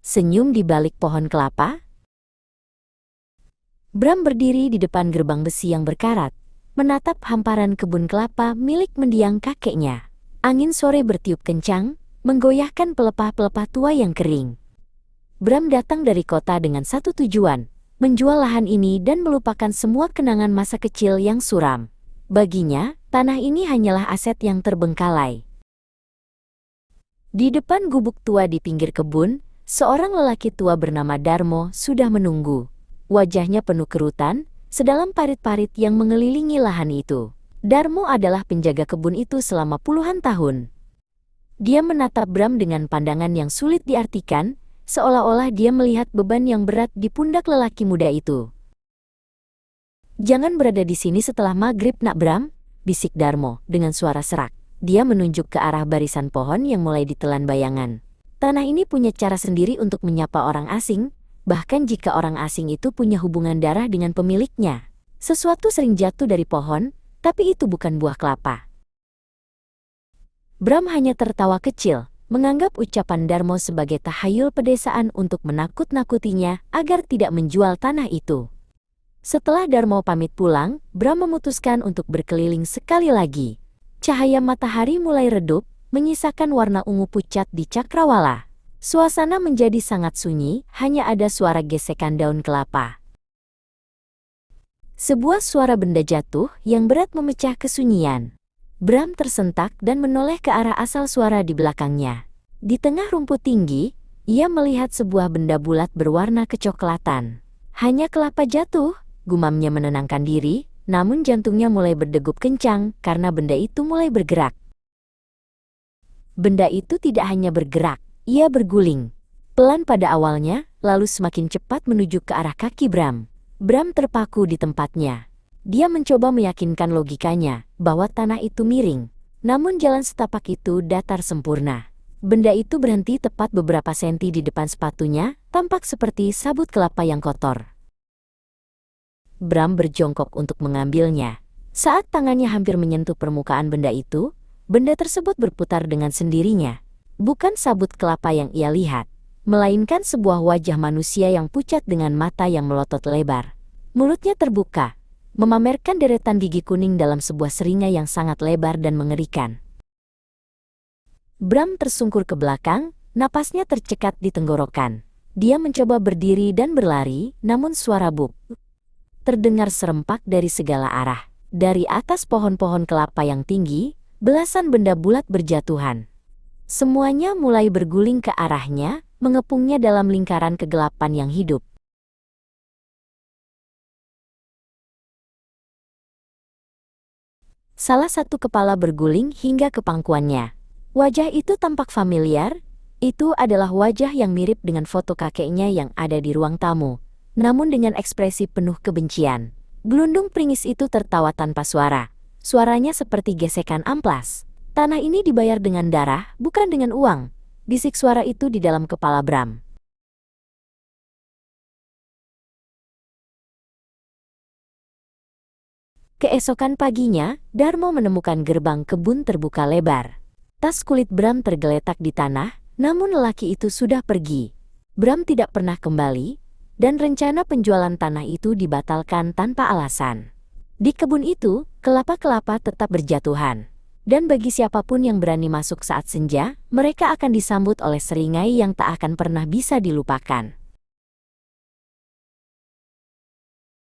senyum di balik pohon kelapa. Bram berdiri di depan gerbang besi yang berkarat, menatap hamparan kebun kelapa milik mendiang kakeknya. Angin sore bertiup kencang, menggoyahkan pelepah-pelepah tua yang kering. Bram datang dari kota dengan satu tujuan, menjual lahan ini dan melupakan semua kenangan masa kecil yang suram. Baginya, tanah ini hanyalah aset yang terbengkalai. Di depan gubuk tua di pinggir kebun, seorang lelaki tua bernama Darmo sudah menunggu. Wajahnya penuh kerutan, sedalam parit-parit yang mengelilingi lahan itu. Darmo adalah penjaga kebun itu selama puluhan tahun. Dia menatap Bram dengan pandangan yang sulit diartikan, seolah-olah dia melihat beban yang berat di pundak lelaki muda itu. "Jangan berada di sini setelah maghrib, nak Bram," bisik Darmo dengan suara serak. Dia menunjuk ke arah barisan pohon yang mulai ditelan bayangan. Tanah ini punya cara sendiri untuk menyapa orang asing, bahkan jika orang asing itu punya hubungan darah dengan pemiliknya. Sesuatu sering jatuh dari pohon, tapi itu bukan buah kelapa. Bram hanya tertawa kecil, menganggap ucapan Darmo sebagai tahayul pedesaan untuk menakut-nakutinya agar tidak menjual tanah itu. Setelah Darmo pamit pulang, Bram memutuskan untuk berkeliling sekali lagi. Cahaya matahari mulai redup, menyisakan warna ungu pucat di cakrawala. Suasana menjadi sangat sunyi, hanya ada suara gesekan daun kelapa. Sebuah suara benda jatuh yang berat memecah kesunyian. Bram tersentak dan menoleh ke arah asal suara di belakangnya. Di tengah rumput tinggi, ia melihat sebuah benda bulat berwarna kecoklatan. "Hanya kelapa jatuh," gumamnya menenangkan diri, namun jantungnya mulai berdegup kencang karena benda itu mulai bergerak. Benda itu tidak hanya bergerak, ia berguling. Pelan pada awalnya, lalu semakin cepat menuju ke arah kaki Bram. Bram terpaku di tempatnya. Dia mencoba meyakinkan logikanya bahwa tanah itu miring, namun jalan setapak itu datar sempurna. Benda itu berhenti tepat beberapa senti di depan sepatunya, tampak seperti sabut kelapa yang kotor. Bram berjongkok untuk mengambilnya. Saat tangannya hampir menyentuh permukaan benda itu, benda tersebut berputar dengan sendirinya. Bukan sabut kelapa yang ia lihat, melainkan sebuah wajah manusia yang pucat dengan mata yang melotot lebar. Mulutnya terbuka, memamerkan deretan gigi kuning dalam sebuah seringai yang sangat lebar dan mengerikan. Bram tersungkur ke belakang, napasnya tercekat di tenggorokan. Dia mencoba berdiri dan berlari, namun suara buk terdengar serempak dari segala arah. Dari atas pohon-pohon kelapa yang tinggi, belasan benda bulat berjatuhan. Semuanya mulai berguling ke arahnya, mengepungnya dalam lingkaran kegelapan yang hidup. Salah satu kepala berguling hingga ke pangkuannya. Wajah itu tampak familiar. Itu adalah wajah yang mirip dengan foto kakeknya yang ada di ruang tamu, namun dengan ekspresi penuh kebencian. Gelundung pringis itu tertawa tanpa suara. Suaranya seperti gesekan amplas. "Tanah ini dibayar dengan darah, bukan dengan uang," bisik suara itu di dalam kepala Bram. Keesokan paginya, Darmo menemukan gerbang kebun terbuka lebar. Tas kulit Bram tergeletak di tanah, namun lelaki itu sudah pergi. Bram tidak pernah kembali, dan rencana penjualan tanah itu dibatalkan tanpa alasan. Di kebun itu, kelapa-kelapa tetap berjatuhan. Dan bagi siapapun yang berani masuk saat senja, mereka akan disambut oleh seringai yang tak akan pernah bisa dilupakan.